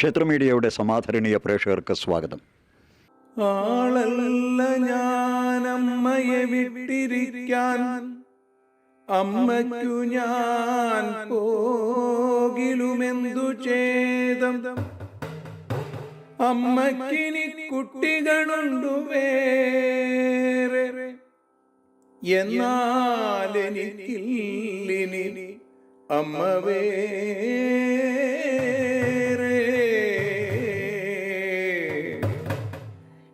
ക്ഷേത്രമീഡിയയുടെ സമാധരണീയ പ്രേക്ഷകർക്ക് സ്വാഗതം. ആളല്ല ഞാനമ്മയെ വിട്ടിരിക്കാൻ, അമ്മയ്ക്കു ഞാൻ പോകിലുമെന്തു ഛേദം. അമ്മയ്ക്കിനി കുട്ടികളുണ്ടു വേറെ, എന്നാൽ എനിക്കില്ലിനി അമ്മ വേറെ.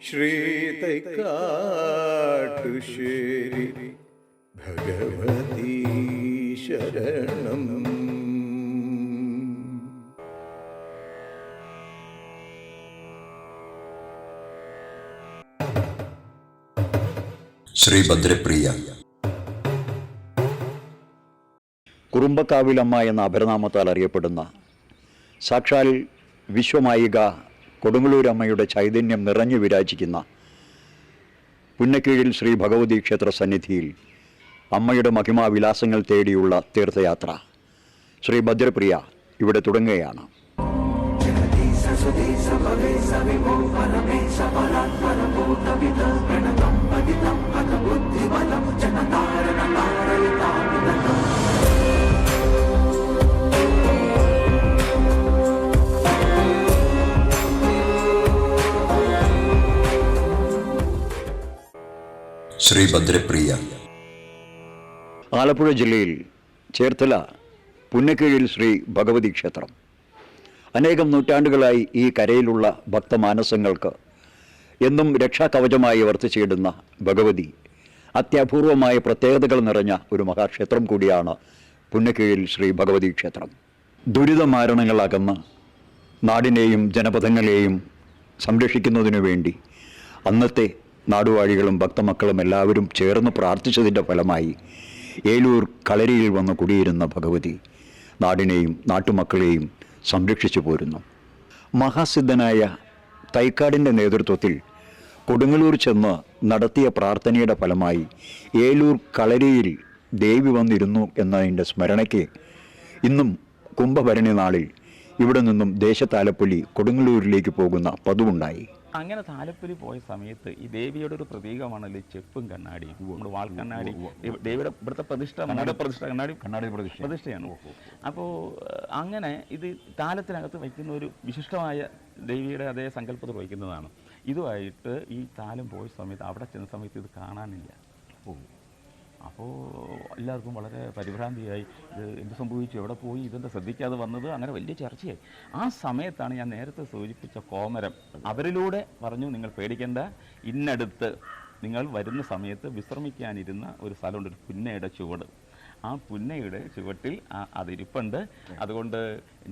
ശ്രീ തൈക്കാട്ടുശ്ശേരി ഭഗവതീ ശരണം. ശ്രീ ഭദ്രപ്രിയ. കുറുമ്പക്കാവിലമ്മ എന്ന അപരനാമത്താൽ അറിയപ്പെടുന്ന സാക്ഷാൽ വിശ്വമായിക കൊടുങ്ങല്ലൂരമ്മയുടെ ചൈതന്യം നിറഞ്ഞു വിരാജിക്കുന്ന പുന്നക്കീഴിൽ ശ്രീ ഭഗവതി ക്ഷേത്ര സന്നിധിയിൽ അമ്മയുടെ മഹിമാവിലാസങ്ങൾ തേടിയുള്ള തീർത്ഥയാത്ര ശ്രീ ഭദ്രപ്രിയ ഇവിടെ തുടങ്ങുകയാണ്. ശ്രീ ഭദ്രപ്രിയ. ആലപ്പുഴ ജില്ലയിൽ ചേർത്തല പുന്നക്കീഴിൽ ശ്രീ ഭഗവതി ക്ഷേത്രം. അനേകം നൂറ്റാണ്ടുകളായി ഈ കരയിലുള്ള ഭക്തമാനസങ്ങൾക്ക് എന്നും രക്ഷാകവചമായി വർത്തിച്ചിടുന്ന ഭഗവതി അത്യപൂർവമായ പ്രത്യേകതകൾ നിറഞ്ഞ ഒരു മഹാക്ഷേത്രം കൂടിയാണ് പുന്നക്കീഴിൽ ശ്രീ ഭഗവതി ക്ഷേത്രം. ദുരിതമാരണങ്ങളകന്ന് നാടിനെയും ജനപദങ്ങളെയും സംരക്ഷിക്കുന്നതിനു വേണ്ടി അന്നത്തെ നാടുവാഴികളും ഭക്തമക്കളും എല്ലാവരും ചേർന്ന് പ്രാർത്ഥിച്ചതിൻ്റെ ഫലമായി ഏലൂർ കളരിയിൽ വന്ന് കുടിയിരുന്ന ഭഗവതി നാടിനെയും നാട്ടുമക്കളെയും സംരക്ഷിച്ചു പോരുന്നു. മഹാസിദ്ധനായ തൈക്കാടിൻ്റെ നേതൃത്വത്തിൽ കൊടുങ്ങല്ലൂർ ചെന്ന് നടത്തിയ പ്രാർത്ഥനയുടെ ഫലമായി ഏലൂർ കളരിയിൽ ദേവി വന്നിരുന്നു എന്നതിൻ്റെ സ്മരണയ്ക്ക് ഇന്നും കുംഭഭരണി നാളിൽ ഇവിടെ നിന്നും ദേശത്താലപ്പൊലി കൊടുങ്ങല്ലൂരിലേക്ക് പോകുന്ന പതിവുണ്ടായി. അങ്ങനെ താലപ്പൊലി പോയ സമയത്ത് ഈ ദേവിയുടെ ഒരു പ്രതീകമാണല്ലോ ചെപ്പും കണ്ണാടിയും. നമ്മുടെ വാൾ കണ്ണാടി ദേവിയുടെ ഇവിടുത്തെ കണ്ണാടി പ്രതിഷ്ഠയാണ്. അപ്പോൾ അങ്ങനെ ഇത് താലത്തിനകത്ത് വയ്ക്കുന്ന ഒരു വിശിഷ്ടമായ ദേവിയുടെ അതേ സങ്കല്പത്തിൽ വയ്ക്കുന്നതാണ്. ഇതുമായിട്ട് ഈ താലം പോയ സമയത്ത് അവിടെ ചെന്ന സമയത്ത് ഇത് കാണാനില്ല. അപ്പോൾ എല്ലാവർക്കും വളരെ പരിഭ്രാന്തിയായി. ഇത് എന്ത് സംഭവിച്ചു, എവിടെ പോയി, ഇതെന്താ ശ്രദ്ധിക്കാതെ വന്നത്, അങ്ങനെ വലിയ ചർച്ചയായി. ആ സമയത്താണ് ഞാൻ നേരത്തെ സൂചിപ്പിച്ച കോമരം അവരിലൂടെ പറഞ്ഞു, നിങ്ങൾ പേടിക്കേണ്ട, ഇന്നടുത്ത് നിങ്ങൾ വരുന്ന സമയത്ത് വിശ്രമിക്കാനിരുന്ന ഒരു സ്ഥലമുണ്ട്, ഒരു പുന്നയുടെ ചുവട്. ആ പുന്നയുടെ ചുവട്ടിൽ അതിരിപ്പുണ്ട്. അതുകൊണ്ട്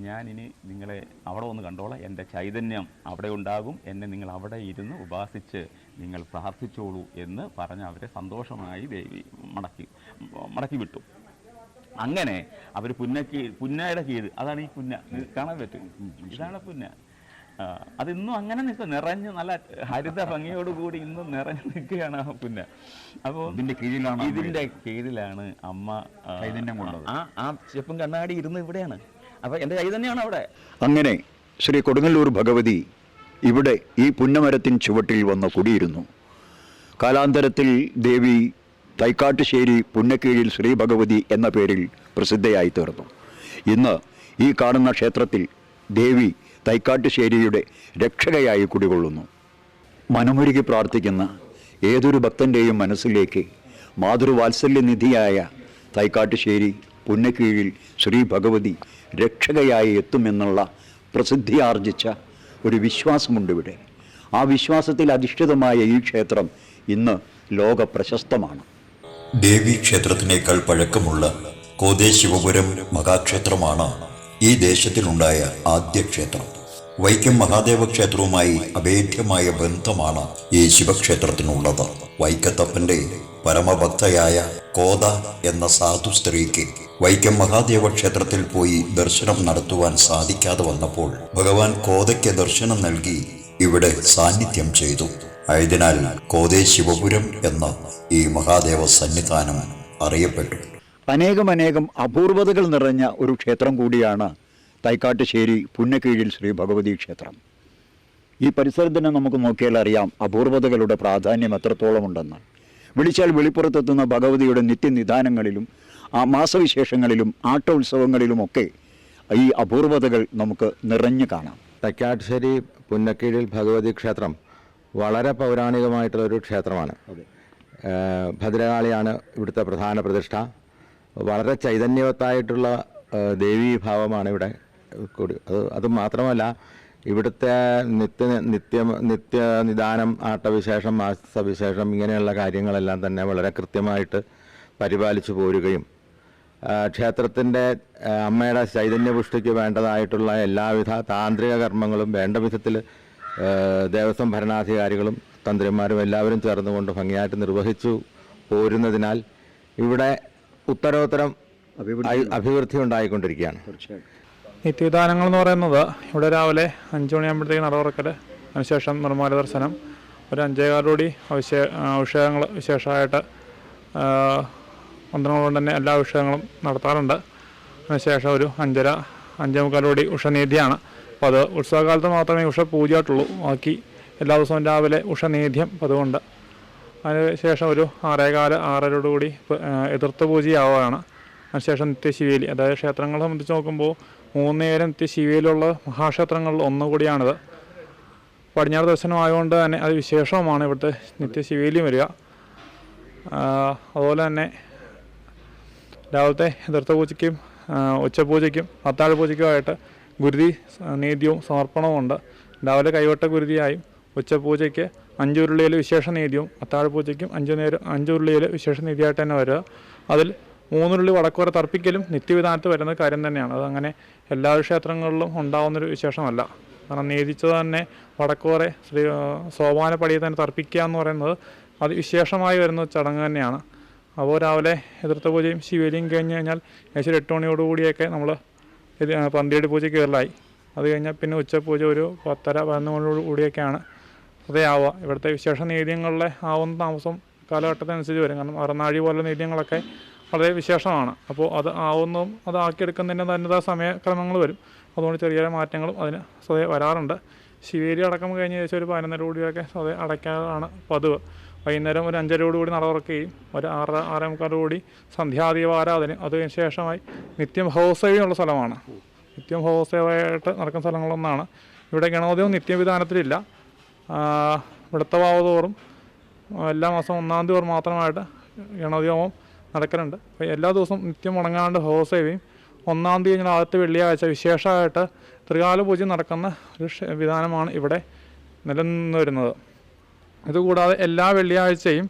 ഞാനിനി നിങ്ങളെ അവിടെ ഒന്ന് കണ്ടോളാം, എൻ്റെ ചൈതന്യം അവിടെ ഉണ്ടാകും, എന്നെ നിങ്ങൾ അവിടെ ഇരുന്ന് ഉപാസിച്ച് നിങ്ങൾ പ്രാർത്ഥിച്ചോളൂ എന്ന് പറഞ്ഞ് അവരെ സന്തോഷമായി ദേവി മടക്കി വിട്ടു. അങ്ങനെ അവർ പുന്നയുടെ കീഴ്, അതാണ് ഈ പുന്ന, കാണാൻ പറ്റും, ഇതാണ് പുന്ന. അതിന്നും അങ്ങനെ നിൽക്കും, നിറഞ്ഞ് നല്ല ഹരിത ഭംഗിയോടുകൂടി ഇന്നും നിറഞ്ഞു നിൽക്കുകയാണ് ആ പുന്ന. അപ്പോൾ ഇതിൻ്റെ കീഴിലാണ് അമ്മ ആ ചെപ്പും കണ്ണാടി ഇരുന്ന് ഇവിടെയാണ്. അപ്പോൾ എൻ്റെ ചൈതന്യമാണ് അവിടെ. അങ്ങനെ ശ്രീ കൊടുങ്ങല്ലൂർ ഭഗവതി ഇവിടെ ഈ പുന്നമരത്തിൻ ചുവട്ടിൽ വന്ന് കുടിയിരുന്നു. കാലാന്തരത്തിൽ ദേവി തൈക്കാട്ടുശ്ശേരി പുന്നക്കീഴിൽ ശ്രീ ഭഗവതി എന്ന പേരിൽ പ്രസിദ്ധയായി തീർന്നു. ഇന്ന് ഈ കാണുന്ന ക്ഷേത്രത്തിൽ ദേവി തൈക്കാട്ടുശ്ശേരിയുടെ രക്ഷകയായി കുടികൊള്ളുന്നു. മനമൊരുക്കി പ്രാർത്ഥിക്കുന്ന ഏതൊരു ഭക്തൻ്റെയും മനസ്സിലേക്ക് മാതൃവാത്സല്യനിധിയായ തൈക്കാട്ടുശ്ശേരി പുന്നക്കീഴിൽ ശ്രീ ഭഗവതി രക്ഷകയായി എത്തുമെന്നുള്ള പ്രസിദ്ധിയാർജിച്ച ഒരു വിശ്വാസമുണ്ടിവിടെ. ആ വിശ്വാസത്തിൽ അധിഷ്ഠിതമായ ഈ ക്ഷേത്രം ഇന്ന് ലോക പ്രശസ്തമാണ്. ദേവി ക്ഷേത്രത്തിനേക്കാൾ പഴക്കമുള്ള കോതേ ശിവപുരം മഹാക്ഷേത്രമാണ് ഈ ദേശത്തിലുണ്ടായ ആദ്യ ക്ഷേത്രം. വൈക്കം മഹാദേവ ക്ഷേത്രവുമായി അഭേദ്യമായ ബന്ധമാണ് ഈ ശിവക്ഷേത്രത്തിനുള്ളത്. വൈക്കത്തപ്പന്റെ പരമഭക്തയായ കോത എന്ന സാധു സ്ത്രീക്ക് വൈക്കം മഹാദേവ ക്ഷേത്രത്തിൽ പോയി ദർശനം നടത്തുവാൻ സാധിക്കാതെ വന്നപ്പോൾ ഭഗവാൻ കോതയ്ക്ക് ദർശനം നൽകി ഇവിടെ സാന്നിധ്യം ചെയ്തു. ആയതിനാൽ കോതേ ശിവപുരം എന്ന ഈ മഹാദേവ സന്നിധാനം അറിയപ്പെട്ടു. അനേകം അപൂർവതകൾ നിറഞ്ഞ ഒരു ക്ഷേത്രം കൂടിയാണ് തൈക്കാട്ടുശ്ശേരി പുന്നക്കീഴിൽ ശ്രീ ഭഗവതി ക്ഷേത്രം. ഈ പരിസരത്തിന് നമുക്ക് നോക്കിയാൽ അറിയാം അപൂർവതകളുടെ പ്രാധാന്യം എത്രത്തോളം ഉണ്ടെന്ന്. വിളിച്ചാൽ വെളിപ്പുറത്തെത്തുന്ന ഭഗവതിയുടെ നിത്യനിദാനങ്ങളിലും ആ മാസവിശേഷങ്ങളിലും ആട്ടോത്സവങ്ങളിലുമൊക്കെ ഈ അപൂർവതകൾ നമുക്ക് നിറഞ്ഞു കാണാം. തൈക്കാട്ടുശ്ശേരി പുന്നക്കീഴിൽ ഭഗവതി ക്ഷേത്രം വളരെ പൗരാണികമായിട്ടുള്ളൊരു ക്ഷേത്രമാണ്. ഭദ്രകാളിയാണ് ഇവിടുത്തെ പ്രധാന പ്രതിഷ്ഠ. വളരെ ചൈതന്യവത്തായിട്ടുള്ള ദേവീഭാവമാണ് ഇവിടെ കൂടി. അത് മാത്രമല്ല ഇവിടുത്തെ നിത്യനിദാനം, ആട്ടവിശേഷം, മാസവിശേഷം ഇങ്ങനെയുള്ള കാര്യങ്ങളെല്ലാം തന്നെ വളരെ കൃത്യമായിട്ട് പരിപാലിച്ചു പോരുകയും ക്ഷേത്രത്തിൻ്റെ അമ്മയുടെ ചൈതന്യപുഷ്ടിക്ക് വേണ്ടതായിട്ടുള്ള എല്ലാവിധ താന്ത്രിക കർമ്മങ്ങളും വേണ്ട വിധത്തിൽ ദേവസ്വം ഭരണാധികാരികളും തന്ത്രിമാരും എല്ലാവരും ചേർന്നുകൊണ്ട് ഭംഗിയായിട്ട് നിർവഹിച്ചു പോരുന്നതിനാൽ ഇവിടെ ഉത്തരോത്തരം അഭിവൃദ്ധി ഉണ്ടായിക്കൊണ്ടിരിക്കുകയാണ്. നിത്യവിധാനങ്ങൾ എന്ന് പറയുന്നത് ഇവിടെ രാവിലെ 5 മണിയാകുമ്പോഴത്തേക്ക് നട തുറക്കൽ, അതിനുശേഷം നിർമ്മാല ദർശനം, ഒരു 5:15 അഭിഷേകങ്ങൾ വിശേഷമായിട്ട് മന്ത്രങ്ങളോട് തന്നെ എല്ലാ അഭിഷേകങ്ങളും നടത്താറുണ്ട്. അതിനുശേഷം ഒരു 5:30 ഉഷനീതിയാണ്. അപ്പോൾ അത് ഉത്സവകാലത്ത് മാത്രമേ ഉഷ പൂജയായിട്ടുള്ളൂ. ബാക്കി എല്ലാ ദിവസവും രാവിലെ ഉഷനീധ്യം അതുകൊണ്ട്. അതിനുശേഷം ഒരു 6:15 എതിർത്ത് പൂജയാവുകയാണ്. അതിനുശേഷം നിത്യശിവേലി, അതായത് ക്ഷേത്രങ്ങളെ സംബന്ധിച്ച് നോക്കുമ്പോൾ 3 നേരം നിത്യശിവേലിയുള്ള മഹാക്ഷേത്രങ്ങളിൽ ഒന്നുകൂടിയാണിത്. പടിഞ്ഞാറ് ദർശനമായതുകൊണ്ട് തന്നെ അത് വിശേഷവുമാണ് ഇവിടുത്തെ നിത്യശിവേലിയും വരിക. അതുപോലെ തന്നെ രാവിലത്തെ എതിർത്ത പൂജയ്ക്കും ഉച്ചപൂജയ്ക്കും അത്താഴ പൂജയ്ക്കുമായിട്ട് ഗുരുതി നീതിയും സമർപ്പണവുമുണ്ട്. രാവിലെ കൈവട്ട ഗുരുതിയായും ഉച്ചപൂജയ്ക്ക് 5 ഉരുളിയിൽ വിശേഷ നീതിയും അത്താഴ പൂജയ്ക്കും 5 ഉരുളിയിൽ വിശേഷ നീതിയായിട്ട് തന്നെ വരിക. അതിൽ 3 ഉരുളി വടക്കുവരെ തർപ്പിക്കലും നിത്യവിധാനത്ത് വരുന്ന കാര്യം തന്നെയാണ്. അതങ്ങനെ എല്ലാ ക്ഷേത്രങ്ങളിലും ഉണ്ടാകുന്നൊരു വിശേഷമല്ല. കാരണം നീതിച്ചത് തന്നെ വടക്കുവരെ സോപാനപ്പടിയിൽ തന്നെ തർപ്പിക്കുക എന്ന് പറയുന്നത് അത് വിശേഷമായി വരുന്ന ചടങ്ങ് തന്നെയാണ്. അപ്പോൾ രാവിലെ എതിർത്ത പൂജയും ശിവേലിയും കഴിഞ്ഞ് കഴിഞ്ഞാൽ ഏകദേശം 8 മണിയോടുകൂടിയൊക്കെ നമ്മൾ പന്തിയുടെ പൂജ കയറലായി. അത് കഴിഞ്ഞാൽ പിന്നെ ഉച്ചപൂജ ഒരു 10:30-11 മണിയോടുകൂടിയൊക്കെയാണ് അതേയാവുക. ഇവിടുത്തെ വിശേഷ നീതിയങ്ങളിലെ ആവുന്ന താമസം കാലഘട്ടത്തിനനുസരിച്ച് വരും. കാരണം അറനാഴി പോലുള്ള നീതിയങ്ങളൊക്കെ വളരെ വിശേഷമാണ്. അപ്പോൾ അത് ആവുന്നതും അത് ആക്കിയെടുക്കുന്നതിൻ്റെ തന്നതായ സമയക്രമങ്ങൾ വരും. അതുകൊണ്ട് ചെറിയ മാറ്റങ്ങളും അതിന് സ്വതേ വരാറുണ്ട്. ശിവേലി അടക്കം കഴിഞ്ഞ് ഏകദേശം ഒരു 11:30 സ്വതേ അടയ്ക്കാറാണ് പതിവ്. വൈകുന്നേരം ഒരു 5:30 നട തുറക്കുകയും ഒരു 6:45 സന്ധ്യാദീപാരാധന, അതിന് ശേഷമായി നിത്യം ഭഗവത്സേവയുള്ള സ്ഥലമാണ്. നിത്യം ഭഗവത്സേവയായിട്ട് നടക്കുന്ന സ്ഥലങ്ങളൊന്നാണ്. ഇവിടെ ഗണപതിയും നിത്യവിധാനത്തിലില്ല. ഇവിടുത്തെ വാവതോറും എല്ലാ മാസവും 1-ാം തീയതി മാത്രമായിട്ട് ഗണപതി ഹോമം നടക്കലുണ്ട്. അപ്പോൾ എല്ലാ ദിവസവും നിത്യം മുടങ്ങാണ്ട് ഭഗവത്സേവയും 1-ാം തീയതി കഴിഞ്ഞാൽ ആദ്യത്തെ വെള്ളിയാഴ്ച വിശേഷമായിട്ട് ത്രികാല പൂജ നടക്കുന്ന ഒരു വിധാനമാണ് ഇവിടെ നിലനിന്ന് വരുന്നത്. ഇതുകൂടാതെ എല്ലാ വെള്ളിയാഴ്ചയും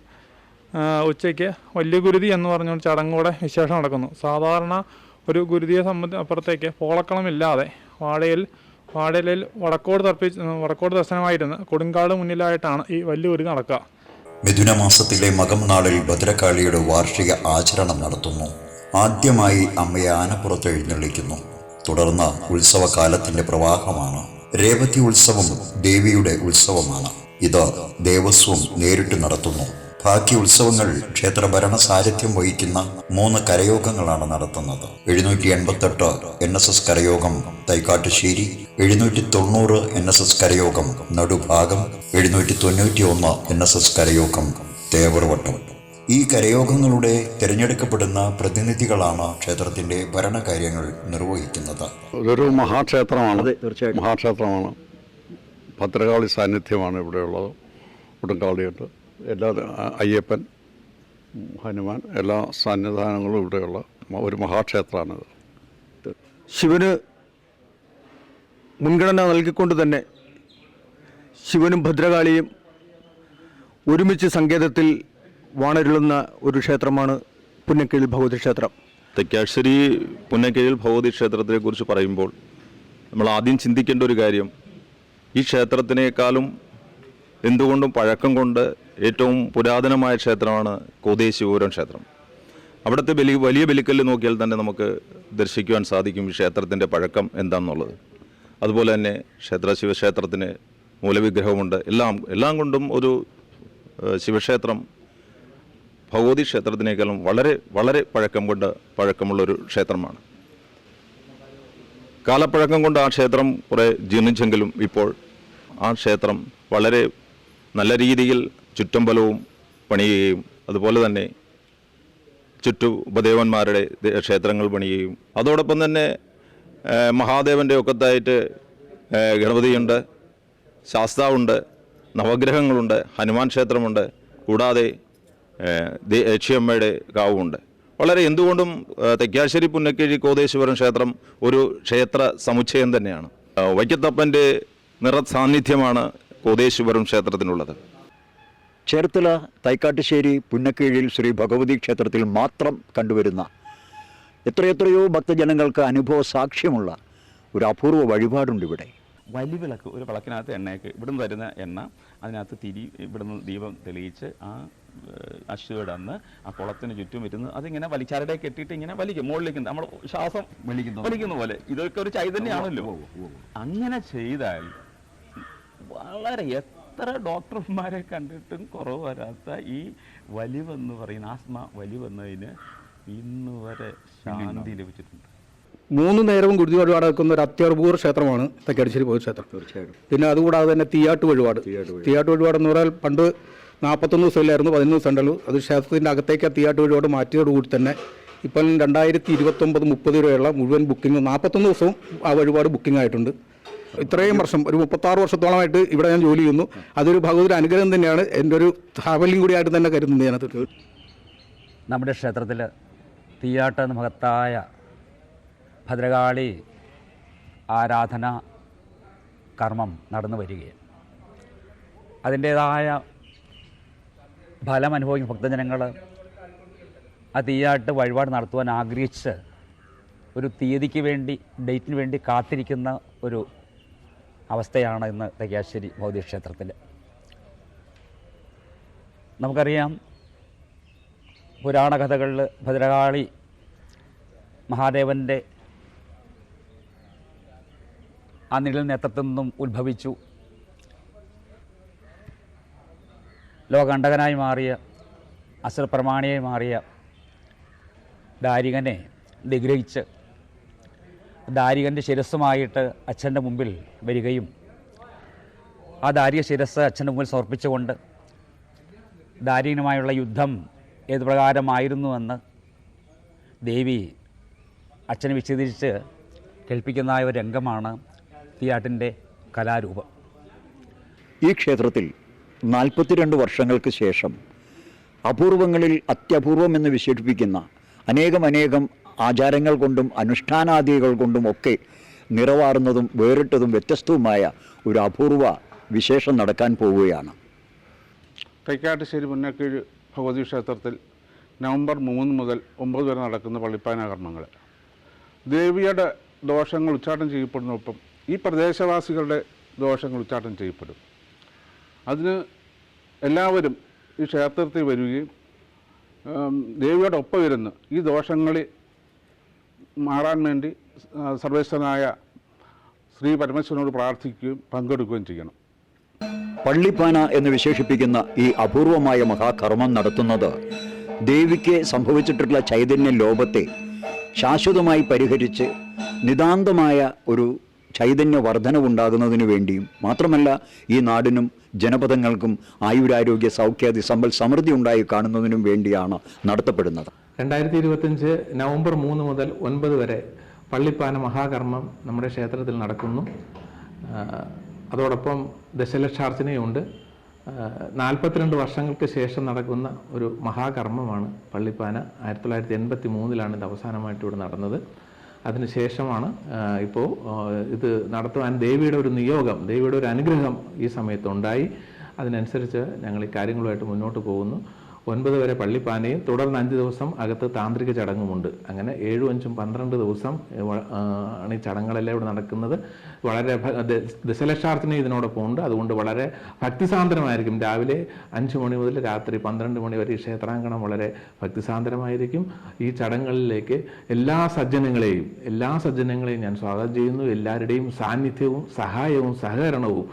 ഉച്ചയ്ക്ക് വലിയ ഗുരുതി എന്ന് പറഞ്ഞൊരു ചടങ്ങൂടെ വിശേഷം നടക്കുന്നു. സാധാരണ ഒരു ഗുരുതിയെ അപ്പുറത്തേക്ക് പോളക്കളമില്ലാതെ വാഴയിലിൽ വടക്കോട് ദർശനമായിരുന്ന് കൊടുങ്കാട് മുന്നിലായിട്ടാണ് ഈ വലിയ ഗുരുതി നടക്കുക. മിഥുനമാസത്തിലെ മകം നാളിൽ ഭദ്രകാളിയുടെ വാർഷിക ആചരണം നടത്തുന്നു. ആദ്യമായി അമ്മയെ ആനപ്പുറത്ത് എഴുന്നള്ളിക്കുന്നു. തുടർന്ന് ഉത്സവകാലത്തിന്റെ പ്രവാഹമാണ്. രേവതി ഉത്സവം ദേവിയുടെ ഉത്സവമാണ്. ഇത് ദേവസ്വം നേരിട്ട് നടത്തുന്നു. ബാക്കി ഉത്സവങ്ങൾ ക്ഷേത്രഭരണ സാരഥ്യം വഹിക്കുന്ന 3 കരയോഗങ്ങളാണ് നടത്തുന്നത്. 788 NSS കരയോഗം തൈക്കാട്ടുശ്ശേരി, 790 NSS കരയോഗം നടുഭാഗം, 791 NSS കരയോഗം തേവർവട്ടം. ഈ കരയോഗങ്ങളുടെ തിരഞ്ഞെടുക്കപ്പെടുന്ന പ്രതിനിധികളാണ് ക്ഷേത്രത്തിന്റെ ഭരണകാര്യങ്ങൾ നിർവഹിക്കുന്നത്. ഇതൊരു മഹാക്ഷേത്രമാണ്. തീർച്ചയായും മഹാക്ഷേത്രമാണ്. ഭദ്രകാളി സാന്നിധ്യമാണ് ഇവിടെയുള്ളത്. കൊടുങ്കാളിയുണ്ട്, എല്ലാ അയ്യപ്പൻ, ഹനുമാൻ, എല്ലാ സന്നിധാനങ്ങളും ഇവിടെയുള്ള ഒരു മഹാക്ഷേത്രമാണിത്. ശിവന് മുൻഗണന നൽകിക്കൊണ്ട് തന്നെ ശിവനും ഭദ്രകാളിയും ഒരുമിച്ച് സങ്കേതത്തിൽ വാണരുളുന്ന ഒരു ക്ഷേത്രമാണ് പുന്നക്കീഴിൽ ഭഗവതി ക്ഷേത്രം. തൈക്കാട്ടുശ്ശേരി പുന്നക്കീഴിൽ ഭഗവതി ക്ഷേത്രത്തെക്കുറിച്ച് പറയുമ്പോൾ നമ്മൾ ആദ്യം ചിന്തിക്കേണ്ട ഒരു കാര്യം, ഈ ക്ഷേത്രത്തിനേക്കാളും എന്തുകൊണ്ടും പഴക്കം കൊണ്ട് ഏറ്റവും പുരാതനമായ ക്ഷേത്രമാണ് കോതേശിവപുരം ക്ഷേത്രം. അവിടുത്തെ വലിയ ബലിക്കല്ല് നോക്കിയാൽ തന്നെ നമുക്ക് ദർശിക്കുവാൻ സാധിക്കും ഈ ക്ഷേത്രത്തിൻ്റെ പഴക്കം എന്താണെന്നുള്ളത്. അതുപോലെ തന്നെ ശിവക്ഷേത്രത്തിന് മൂലവിഗ്രഹമുണ്ട്. എല്ലാം കൊണ്ടും ഒരു ശിവക്ഷേത്രം ഭഗവതി ക്ഷേത്രത്തിനേക്കാളും വളരെ വളരെ പഴക്കമുള്ളൊരു ക്ഷേത്രമാണ്. കാലപ്പഴക്കം കൊണ്ട് ആ ക്ഷേത്രം കുറേ ജീർണിച്ചെങ്കിലും ഇപ്പോൾ ആ ക്ഷേത്രം വളരെ നല്ല രീതിയിൽ ചുറ്റമ്പലവും പണിയുകയും അതുപോലെ തന്നെ ചുറ്റു ഉപദേവന്മാരുടെ ക്ഷേത്രങ്ങൾ പണിയുകയും അതോടൊപ്പം തന്നെ മഹാദേവൻ്റെ ഒക്കത്തായിട്ട് ഗണപതിയുണ്ട്, ശാസ്താവുണ്ട്, നവഗ്രഹങ്ങളുണ്ട്, ഹനുമാൻ ക്ഷേത്രമുണ്ട്, കൂടാതെ യക്ഷിയമ്മയുടെ കാവുമുണ്ട്. വളരെ എന്തുകൊണ്ടും തെക്കാശ്ശേരി പുന്നക്കീഴി കോതേശ്വരം ക്ഷേത്രം ഒരു ക്ഷേത്ര സമുച്ചയം തന്നെയാണ്. വൈക്കത്തപ്പൻ്റെ നിറസാന്നിധ്യമാണ് കോതേശ്വരം ക്ഷേത്രത്തിനുള്ളത്. ചേർത്തല തൈക്കാട്ടുശ്ശേരി പുന്നക്കീഴിൽ ശ്രീ ഭഗവതി ക്ഷേത്രത്തിൽ മാത്രം കണ്ടുവരുന്ന എത്രയെത്രയോ ഭക്തജനങ്ങൾക്ക് അനുഭവ സാക്ഷ്യമുള്ള ഒരു അപൂർവ വഴിപാടുണ്ട് ഇവിടെ. വലിയ വിളക്ക്, ഒരു വിളക്കിനകത്ത് എണ്ണയൊക്കെ ഇവിടുന്ന് വരുന്ന എണ്ണ അതിനകത്ത് ഇവിടുന്ന് ദീപം തെളിയിച്ച് ആ അശ്വയുടെ അന്ന് ആ കുളത്തിന് ചുറ്റും ഇരുന്ന് അതിങ്ങനെ വലിച്ചാരുടെ കെട്ടിയിട്ട് ഇങ്ങനെ വലിക്കും, മുകളിലേക്ക് നമ്മൾ ശ്വാസം വലിക്കുന്ന പോലെ. ഇതൊക്കെ ഒരു ചൈതന്യമാണല്ലോ. അങ്ങനെ ചെയ്താൽ വളരെ എത്ര ഡോക്ടർമാരെ കണ്ടിട്ടും കുറവ് വരാത്ത ഈ വലിവെന്ന് പറയുന്ന ആസ്മ വലിവെന്നതിന് ഇന്ന് വരെ ശാന്തി ലഭിച്ചിട്ടുണ്ട്. 3 നേരവും ഗുരുതി വഴിപാട് വെക്കുന്ന ഒരു അത്യപൂർവ ക്ഷേത്രമാണ് തെക്കാട്ടുശ്ശേരി ഭഗവതി ക്ഷേത്രം. തീർച്ചയായിട്ടും. പിന്നെ അതുകൂടാതെ തന്നെ തീയാട്ട് വഴിപാട് എന്ന് പറഞ്ഞാൽ പണ്ട് 41 ദിവസമില്ലായിരുന്നു, 11 ദിവസം ഉണ്ടല്ലോ. അത് ക്ഷേത്രത്തിൻ്റെ അകത്തേക്ക് തീയാട്ട് വഴിപാട് മാറ്റിയതോടുകൂടി തന്നെ ഇപ്പം 2029-30 വരെയുള്ള മുഴുവൻ ബുക്കിംഗ് 41 ദിവസവും ആ വഴിപാട് ബുക്കിംഗ് ആയിട്ടുണ്ട്. ഇത്രയും വർഷം ഒരു 36 വർഷത്തോളമായിട്ട് ഇവിടെ ഞാൻ ജോലി ചെയ്യുന്നു. അതൊരു ഭഗവതിയുടെ അനുഗ്രഹം തന്നെയാണ്. എൻ്റെ ഒരു ട്രാവലിംഗ് കൂടിയായിട്ട് തന്നെ കരുതുന്നത് ഞാനത്. നമ്മുടെ ക്ഷേത്രത്തിൽ തീയാട്ട് എന്ന മഹത്തായ ഭദ്രകാളി ആരാധന കർമ്മം നടന്നു വരികയാണ്. അതിൻ്റേതായ ഫലം അനുഭവിക്കുന്ന ഭക്തജനങ്ങൾ ആ തീയാട്ട് വഴിപാട് നടത്തുവാൻ ആഗ്രഹിച്ച് ഒരു തീയതിക്ക് വേണ്ടി, ഡേറ്റിന് വേണ്ടി കാത്തിരിക്കുന്ന ഒരു അവസ്ഥയാണ് ഇന്ന് തെക്കാശ്ശേരി ഭഗവതി ക്ഷേത്രത്തിൽ. നമുക്കറിയാം, പുരാണ കഥകളിൽ ഭദ്രകാളി മഹാദേവൻ്റെ ആ നിഴൽ നേത്രത്തിൽ നിന്നും ഉത്ഭവിച്ചു ലോകകണ്ടകനായി മാറിയ, അസുരപ്രമാണിയായി മാറിയ ദാരികനെ നിഗ്രഹിച്ച് ദാരികൻ്റെ ശിരസ്സുമായിട്ട് അച്ഛൻ്റെ മുമ്പിൽ വരികയും ആ ദാരിക ശിരസ് അച്ഛൻ്റെ മുമ്പിൽ സമർപ്പിച്ചുകൊണ്ട് ദാരികനുമായുള്ള യുദ്ധം ഏത് പ്രകാരമായിരുന്നുവെന്ന് ദേവി അച്ഛനെ വിശദീകരിച്ച് കേൾപ്പിക്കുന്ന ഒരു രംഗമാണ് തീയാട്ടിൻ്റെ കലാരൂപം. ഈ ക്ഷേത്രത്തിൽ 42 വർഷങ്ങൾക്ക് ശേഷം അപൂർവങ്ങളിൽ അത്യപൂർവമെന്ന് വിശേഷിപ്പിക്കുന്ന അനേകം ആചാരങ്ങൾ കൊണ്ടും അനുഷ്ഠാനാദികൾ കൊണ്ടും ഒക്കെ നിറവാർന്നതും വേറിട്ടതും വ്യത്യസ്തവുമായ ഒരു അപൂർവ വിശേഷം നടക്കാൻ പോവുകയാണ്. തൈക്കാട്ടുശ്ശേരി പുന്നക്കീഴ് ഭഗവതി ക്ഷേത്രത്തിൽ നവംബർ 3 മുതൽ 9 വരെ നടക്കുന്ന പള്ളിപ്പാന കർമ്മങ്ങൾ. ദേവിയുടെ ദോഷങ്ങൾ ഉച്ചാടനം ചെയ്യപ്പെടുന്നൊപ്പം ഈ പ്രദേശവാസികളുടെ ദോഷങ്ങൾ ഉച്ചാടനം ചെയ്യപ്പെടും. അതിന് എല്ലാവരും ഈ ക്ഷേത്രത്തിൽ വരികയും ദേവിയുടെ ഒപ്പം ഇരുന്ന് ഈ ദോഷങ്ങളിൽ മാറാൻ വേണ്ടി സർവേശ്വരനായ ശ്രീ പരമേശ്വരനോട് പ്രാർത്ഥിക്കുകയും പങ്കെടുക്കുകയും ചെയ്യണം. പള്ളിപ്പാന എന്ന് വിശേഷിപ്പിക്കുന്ന ഈ അപൂർവമായ മഹാകർമ്മം നടത്തുന്നത് ദേവിക്ക് സംഭവിച്ചിട്ടുള്ള ചൈതന്യ ലോപത്തെ ശാശ്വതമായി പരിഹരിച്ച് നിതാന്തമായ ഒരു ചൈതന്യ വർധനവുണ്ടാകുന്നതിനു വേണ്ടിയും മാത്രമല്ല ഈ നാടിനും ജനപദങ്ങൾക്കും ആയുരാരോഗ്യ സൗഖ്യാദി സമ്പൽ സമൃദ്ധി ഉണ്ടായി കാണുന്നതിനും വേണ്ടിയാണ് നടത്തപ്പെടുന്നത്. 2025 നവംബർ 3 മുതൽ 9 വരെ പള്ളിപ്പാന മഹാകർമ്മം നമ്മുടെ ക്ഷേത്രത്തിൽ നടക്കുന്നു. അതോടൊപ്പം ദശലക്ഷാർച്ചനയുണ്ട്. 42 വർഷങ്ങൾക്ക് ശേഷം നടക്കുന്ന ഒരു മഹാകർമ്മമാണ് പള്ളിപ്പാന. 1983 ഇത് അവസാനമായിട്ട് ഇവിടെ നടന്നത്. അതിനുശേഷമാണ് ഇപ്പോൾ ഇത് നടത്തുവാൻ ദേവിയുടെ ഒരു നിയോഗം, ദേവിയുടെ ഒരു അനുഗ്രഹം ഈ സമയത്തുണ്ടായി. അതിനനുസരിച്ച് ഞങ്ങൾ ഈ കാര്യങ്ങളുമായിട്ട് മുന്നോട്ട് പോകുന്നു. 9 വരെ പള്ളിപ്പാനയും തുടർന്ന് 5 ദിവസം അകത്ത് താന്ത്രിക ചടങ്ങുമുണ്ട്. അങ്ങനെ 7, 5, 12 ദിവസം ആണ് ഈ ചടങ്ങുകളെല്ലാം ഇവിടെ നടക്കുന്നത്. വളരെ ദശലക്ഷാർച്ചന ഇതിനോടൊപ്പം ഉണ്ട്. അതുകൊണ്ട് വളരെ ഭക്തിസാന്ദ്രമായിരിക്കും. രാവിലെ 5 മണി മുതൽ രാത്രി 12 മണി വരെ ഈ ക്ഷേത്രാങ്കണം വളരെ ഭക്തിസാന്ദ്രമായിരിക്കും. ഈ ചടങ്ങുകളിലേക്ക് എല്ലാ സജ്ജനങ്ങളെയും ഞാൻ സ്വാഗതം ചെയ്യുന്നു. എല്ലാവരുടെയും സാന്നിധ്യവും സഹായവും സഹകരണവും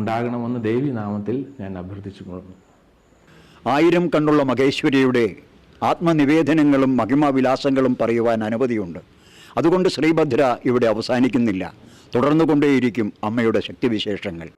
ഉണ്ടാകണമെന്ന് ദേവി നാമത്തിൽ ഞാൻ അഭ്യർത്ഥിച്ചുകൊള്ളുന്നു. 1000 കണ്ണുള്ള മഹേശ്വരിയുടെ ആത്മനിവേദനങ്ങളും മഹിമാവിലാസങ്ങളും പറയുവാൻ അനവധിയുണ്ട്. അതുകൊണ്ട് ശ്രീഭദ്ര ഇവിടെ അവസാനിക്കുന്നില്ല, തുടർന്നു കൊണ്ടേയിരിക്കും അമ്മയുടെ ശക്തിവിശേഷങ്ങൾ.